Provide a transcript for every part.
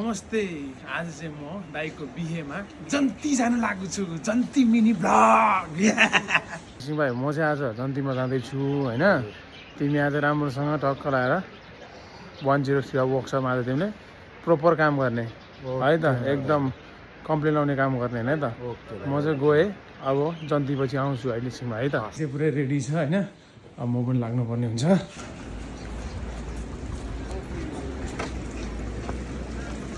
नमस्ते। आज चाहिँ म दाइको बिहेमा जन्ती जान लागु छु। जन्ती मिनी ब्लग। सिंह भाइ म चाहिँ आज जन्तीमा जाँदैछु हैन। तिमी आज राम्रोसँग टक्क लाएर 103 वर्कसपमा आज तिमीले प्रोपर काम गर्ने है त, एकदम कम्प्लेन लाउने काम गर्ने हैन त। म चाहिँ गएँ, अब जन्ती पछि आउँछु अहिले सिंहमा है त। चाहिँ पुरै रेडी छ हैन, अब म पनि लाग्नुपर्ने हुन्छ।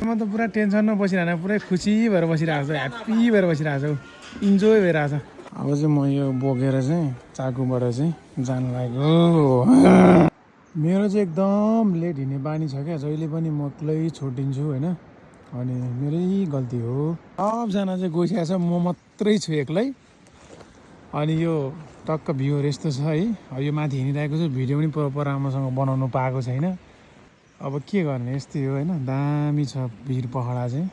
म त पुरा टेन्सनमा बसिरहेन, पुरै खुसी भएर बसिरहेको छु, ह्याप्पी भएर बसिरहेको छु, इन्जोय भइरहेको छ। अब चाहिँ म यो बोकेर चाहिँ चाकुबाट चाहिँ जानु लागेको। मेरो चाहिँ एकदम लेट हिँड्ने बानी छ क्या, जहिले पनि म एक्लै छोडिदिन्छु होइन, अनि मेरै गल्ती हो। सबजना चाहिँ गइसकेको छ, म मात्रै छु एक्लै। अनि यो टक्क भ्यूहरू यस्तो छ है, यो माथि हिँडिरहेको छु, भिडियो पनि प्रपर राम्रोसँग बनाउनु पाएको छैन। अब के गर्ने, यस्तै हो होइन। दामी छ भिर पहडा चाहिँ,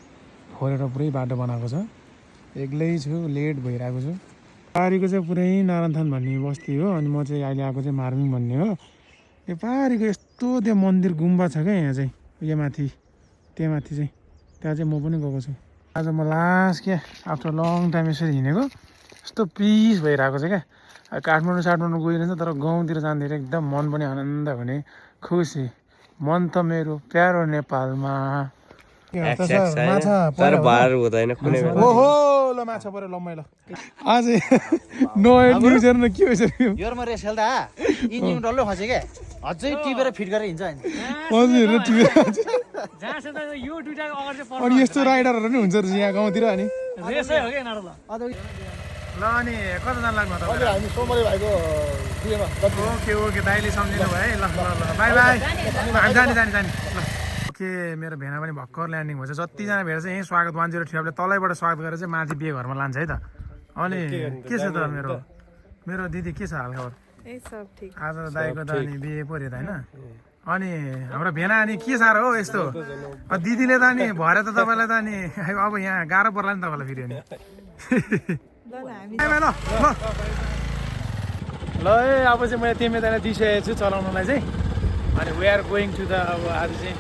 फोरेर पुरै बाटो बनाएको छ। एक्लै छु, लेट भइरहेको छु। पारीको चाहिँ पुरै नारायणथान भन्ने बस्ती हो, अनि म चाहिँ अहिले आएको चाहिँ मार्मिङ भन्ने हो। यो पारीको यस्तो त्यो मन्दिर गुम्बा छ क्या यहाँ चाहिँ, यो माथि त्यहाँ माथि चाहिँ, त्यहाँ चाहिँ म पनि गएको छु। आज म लास्ट क्या आफ्टर लङ टाइम यसरी हिँडेको, यस्तो पिस भइरहेको छ क्या। काठमाडौँ गइरहेछ, तर गाउँतिर जाँदाखेरि एकदम मन पनि आनन्द हुने, खुसी। मन त मेरो प्यारो नेपालमा। माछा ओहो ल माछा पऱ्यो लम्बाइ ल। आज नयाँ न्युजर न के भइसक्यो योरमा रेसेल दा इन्जिन डल्लो खसे के अझै टिपेर फिट गरेर हिँड्छ अनि यस्तो राइडरहरू नि हुन्छ यहाँ गाउँतिर। अनि ल अनि कताजना लाग्नु तपाईँ? हामी सोमरे भाइको बिहेमा। ओके ओके, दाइले सम्झिनु भयो है। ल ल ल बाई बाई, हामी जाने जाने जाने ल। ओके, मेरो भेना पनि भर्खर ल्यान्डिङ भएछ। जतिजना भेट चाहिँ यहीँ स्वागत 103 तलैबाट स्वागत गरेर चाहिँ माथि बिहे घरमा लान्छ है त। अनि के छ त मेरो दिदी, के छ हालखबर? आज दाइको त अनि बिहे पऱ्यो त होइन। अनि हाम्रो भेना अनि के साह्रो हो यस्तो, दिदीले त अनि भएर त तपाईँलाई त अनि अब यहाँ गाह्रो पर्ला नि तपाईँलाई फेरि। अनि ल है, अब चाहिँ मैले तिमी दाइलाई दिइसकेको छु चलाउनलाई चाहिँ। अनि we are going to the, अब आज चाहिँ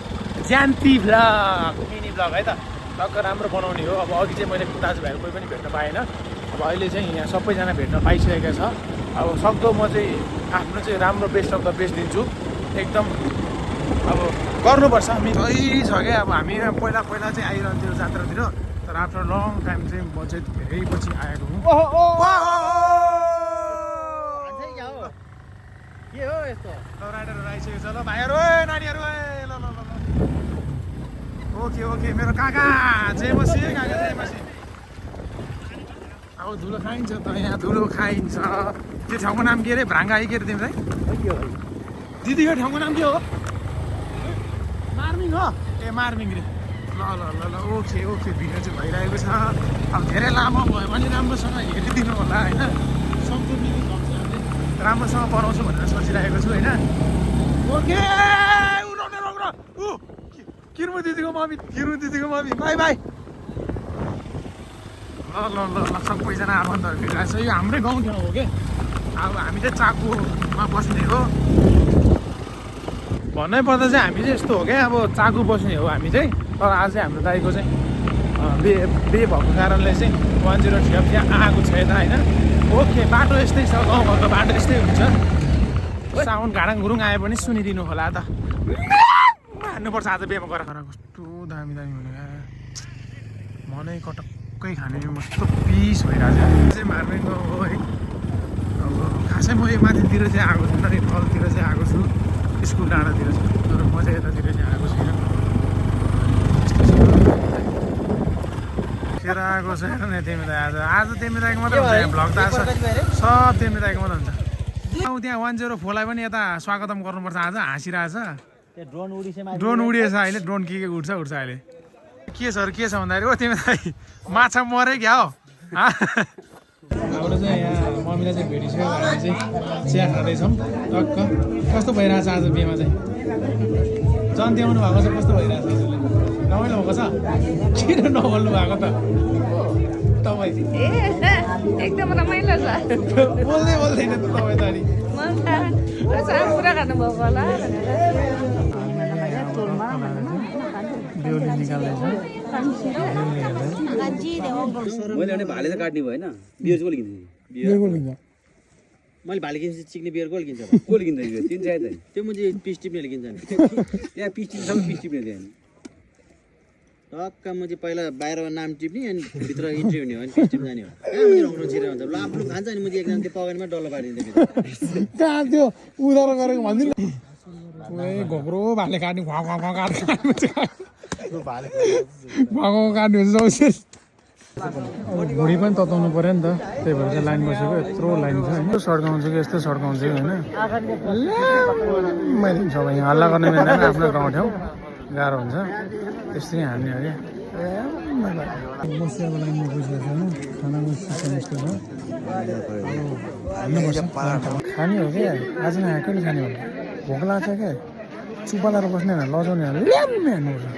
जन्ती भ्लग, मिनी भ्लग है त। टक्क राम्रो बनाउने हो। अब अघि चाहिँ मैले दाजुभाइहरू कोही पनि भेट्न पाएन, अब अहिले चाहिँ यहाँ सबैजना भेट्न पाइसकेको छ। अब सक्दो म चाहिँ आफ्नो चाहिँ राम्रो बेस्ट अफ द बेस्ट दिन्छु एकदम। अब गर्नुपर्छ, सही छ क्या। अब हामी पहिला चाहिँ आइरहन्थ्यो जात्रातिर, तर आफ्टर लङ टाइम चाहिँ म चाहिँ धेरै पछि आएको हुँ। के हो यस्तो राइडरहरू आइसकेको छ। ल भाइहरू, नानीहरू, ल ल ल। ओके ओके, मेरो काका जेमसी, काका जेमसी। अब धुलो खाइन्छ त, यहाँ धुलो खाइन्छ। त्यो ठाउँको नाम के अरे? भ्राङ्गाई के अरे तिमीलाई? दिदीको ठाउँको नाम के हो? मार्मिङ हो? ए मार्मिङ रे। ल ल ल ल, ओके ओके, भिडियो चाहिँ भइरहेको छ। अब धेरै लामो भयो भने राम्रोसँग हेरिदिनु होला होइन। सक्दो मिहिनेत भन्छ, हामीले राम्रोसँग बनाउँछु भनेर सोचिरहेको छु होइन। ओके, किर्मु दिदीको मम्मी बाई बाई। ल ल ल ल, सबैजना आफन्तहरू भेटिरहेको छ। यो हाम्रै गाउँ ठाउँ हो क्या। अब हामी चाहिँ चाकुमा बस्ने हो भन्नै पर्दा चाहिँ हामी चाहिँ यस्तो हो क्या। अब चाकु बस्ने हो हामी चाहिँ, तर आज चाहिँ हाम्रो दाइको चाहिँ बिहे भएको कारणले चाहिँ 103 त्यहाँ आएको छ यता होइन। ओके, बाटो यस्तै छ, गाउँघरको बाटो यस्तै हुन्छ। साउन्ड घाडाङ गुरुङ आए पनि सुनिदिनु होला त। हान्नुपर्छ आज बिहेमा गएर। कस्तो दामी दामी हुने क्या, मनै कटक्कै खाने, मस्तो पिस भइरहेको छ। चाहिँ मार्मिङ हो है। अब खासै म यो माथितिर चाहिँ आएको छु, तर तलतिर चाहिँ आएको छु, स्कुल डाँडातिर चाहिँ, तर म चाहिँ यतातिर चाहिँ आएको छुइनँ। खेर आएको छ हेर न तिमी दाइ। आज तिमी दाइको मात्रै हुन्छ भ्लग त, सब तिमी दाइको मात्रै हुन्छ। त्यहाँ 104लाई पनि यता स्वागतम गर्नुपर्छ आज, हाँसिरहेछ। ड्रोन उडिएछ अहिले, ड्रोन के उड्छ अहिले। के छ भन्दाखेरि, ओ तिमी दाइ माछा मरे क्या हो। हाम्रो चाहिँ यहाँ मम्मीलाई चाहिँ भेटिसक्यो, हामी चाहिँ चिया खाँदैछौँ टक्क। कस्तो भइरहेछ आज बिहेमा चाहिँ? जन्ती आउनु भएको चाहिँ कस्तो भइरहेछ? रमाइलो भएको छ? किन नबोल्नु भएको त तपाईँ? एकदम रमाइलो छ। बोल्दैन त तपाईँ त। अनि पुरा खानुभएको होला। बेहुली निकाल्दैछ मैले भने भाले त काट्ने भयो होइन बियर चाहिँ कसले किन्छ मैले भाले किन्छ चिक्ने बियर कसले किन्छ कसले किन्छ बियर किन्छ त्यो मुझे पिस टिप्नेले किन्छ नि त्यहाँ पिस टिप्ने सबै पिस टिप्ने त्यहाँ टक्क म चाहिँ पहिला बाहिर नाम टिप्ने अनि भित्र इन्ट्री हुने हो अनि पिस टिप्न जाने हो कहाँ मुझे रङ छिरेर हुन्छ ल आफ्नो खान्छ अनि मुझे एकजना त्यो पगारमा डल्लो पारिदिन्छ कहाँ त्यो उधारो गरेको भनिदिनु ओए घोक्रो भाले काट्ने घुवा घुवा काट्ने घुवा काट्ने हुन्छ औषध भुँडी पनि तताउनु पऱ्यो नि त त्यही भएर चाहिँ लाइन बसेको यत्रो लाइन छ होइन सड्काउँछ कि यस्तो सड्काउँछ कि होइन मैले छ यहाँ हल्ला गर्ने बेला आफ्नो गाउँ ठाउँ गाह्रो हुन्छ त्यस्तै हान्ने हो क्या बसियाको लाइनमा बसिरहेको छैन खानाको सिस्टम यस्तो छ हान्नुपर्छ खाने हो क्या आज नखाए कहिले खाने हो भोक लाग्छ क्या चुप्पा लाएर बस्ने लजाउने ल्याम्मे हान्नुपर्छ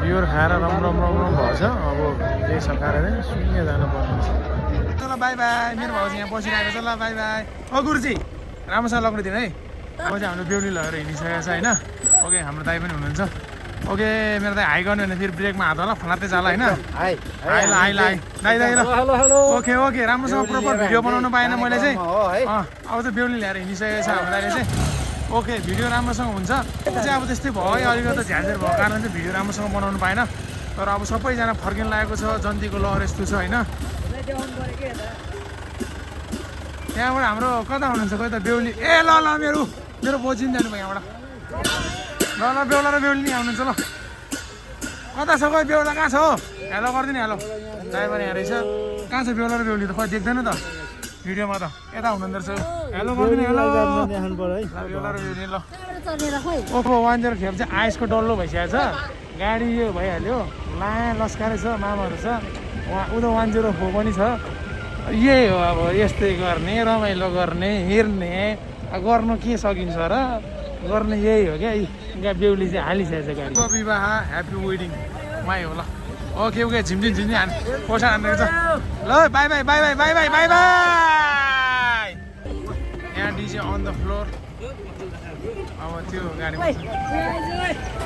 बियर खाएर राम्रो भएछ अब केही सकाएर सुन्ने जानुपर्ने ल बाई बाई मेरो भाउ चाहिँ यहाँ बसिरहेको छ ल बाई बाई गुरुजी राम्रोसँग लग्नु दिनु है अब चाहिँ हाम्रो बेहुली लगेर हिँडिसकेको छ होइन ओके हाम्रो दाइ पनि हुनुहुन्छ ओके मेरो दाइ हाई गर्नु भने फेरि ब्रेकमा हात होला फलात्तै जाला होइन दाइ ल ओके ओके राम्रोसँग प्रोपर भिडियो बनाउनु पाएन मैले चाहिँ अब चाहिँ बेहुली ल्याएर हिँडिसकेको छ हाम्रो दाइले चाहिँ ओके भिडियो राम्रोसँग हुन्छ चाहिँ अब त्यस्तै भयो अलिकति झ्याझेर भएको कारण चाहिँ भिडियो राम्रोसँग बनाउनु पाएन तर अब सबैजना फर्किन लागेको छ जन्तीको लहर यस्तो छ होइन त्यहाँबाट हाम्रो कता हुनुहुन्छ कोही त बेहुली ए ल मेरो बोजी नि जानुभयो यहाँबाट ल बेहुला र बेहुली नि आउनुहुन्छ ल कता छ कोही बेहुला कहाँ छ हो हेलो गरिदिनु हेलो ड्राइभर यहाँ रहेछ कहाँ छ बेहुला र बेहुली त खोइ देख्दैन त भिडियोमा त यता हुनुहुँदो रहेछ हेलो गरिदिनु हेलो बेहुला र बेहुली ल ओप्पो 10 खेप चाहिँ आइसको डल्लो भइसकेको छ गाडी यो भइहाल्यो लस्कारै छ मामाहरू छ उहाँ उता 104 पनि छ यही हो अब यस्तै गर्ने रमाइलो गर्ने हेर्ने गर्नु के सकिन्छ र गर्ने यही हो क्या बेहुली चाहिँ हालिसकेको छ गाडी विवाह ह्याप्पी वेडिङ उहाँ हो ल ओके ओके झिम्झिम हान्ने पैसा हान्ने छ ल by by by by by by by by यहाँ डिजे अन द फ्लोर अब त्यो गाडीमा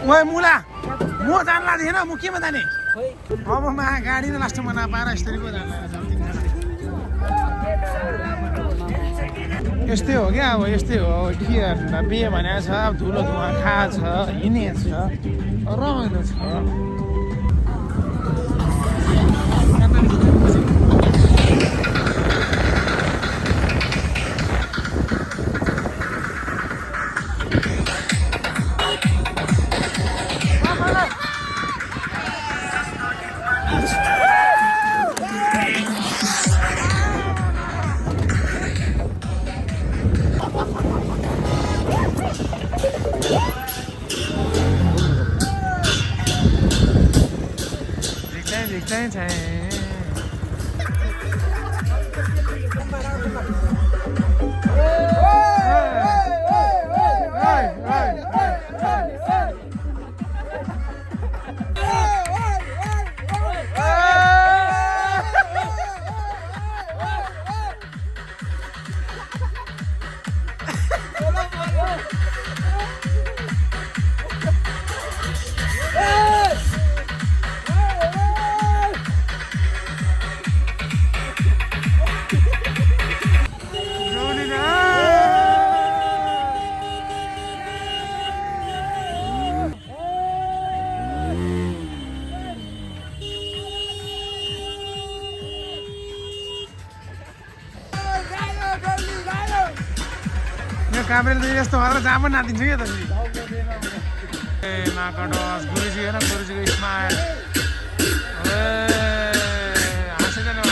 ओए मुला म जान्ला थिएन म केमा जाने अब मा गाडी नै लास्टमा नपाएर यस्तरी पो जान्ला यस्तै हो क्या अब यस्तै हो के गर्नु बिहे भनेको छ अब धुलो धुवा खा छ हिँडे छ रमाइलो छ काभ्रेले त यस्तो गरेर जहाँ पनि नातिन्छ क्या त ए माकडस गुरुजी हेर गुरुजीको स्माइल हाँसेको नि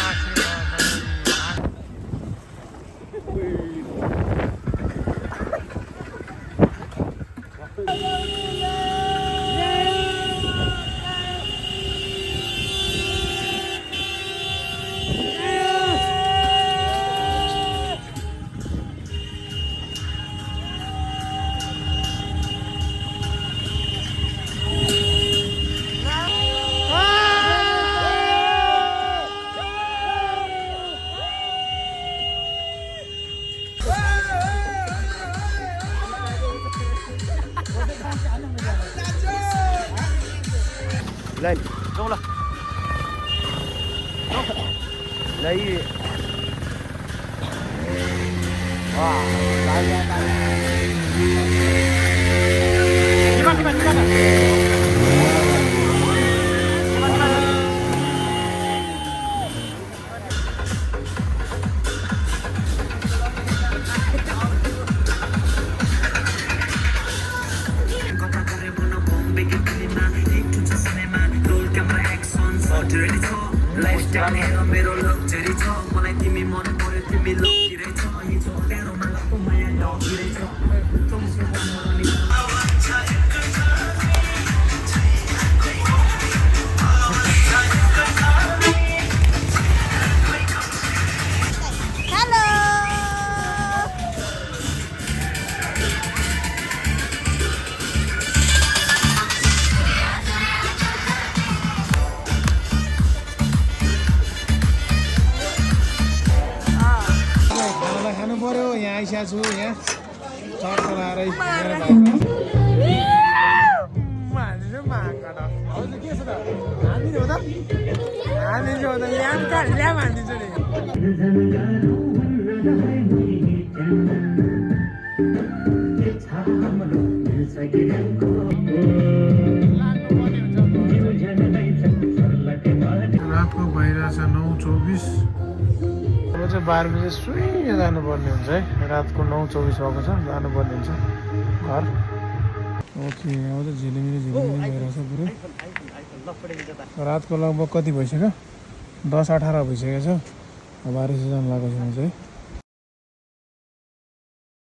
जाउँ ल ल खानु पर्यो यहाँ आइसकेको छु यहाँ चट चलाएर हानिदिन्छु माकड हजुर के छ त हानिदिनु हो त हानिदिन्छु हो त ल्याम हानिदिन्छु नि रातको भइरहेछ 9:24 अब चाहिँ 12 बजे सुइँ जानुपर्ने हुन्छ है रातको 9:24 भएको छ जानुपर्ने हुन्छ घर ओके अब त झिलिमिली भइरहेछ पुरै रातको लगभग कति भइसक्यो 10-18 भइसकेको छ 12 जानु लागेको छु म चाहिँ